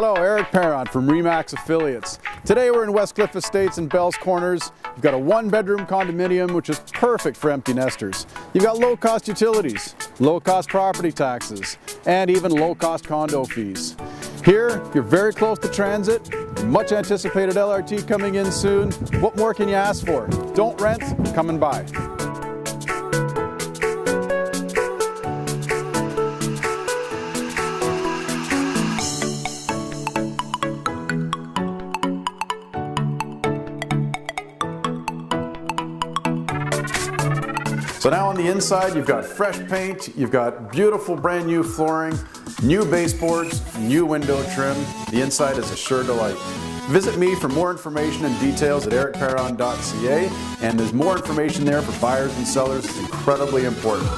Hello, Eric Perron from RE/MAX Affiliates. Today we're in Westcliff Estates in Bell's Corners. You've got a one-bedroom condominium which is perfect for empty nesters. You've got low-cost utilities, low-cost property taxes, and even low-cost condo fees. Here, you're very close to transit, much anticipated LRT coming in soon. What more can you ask for? Don't rent, come and buy. So now on the inside, you've got fresh paint, you've got beautiful brand new flooring, new baseboards, new window trim. The inside is a sure delight. Visit me for more information and details at ericperron.ca, and there's more information there for buyers and sellers. It's incredibly important.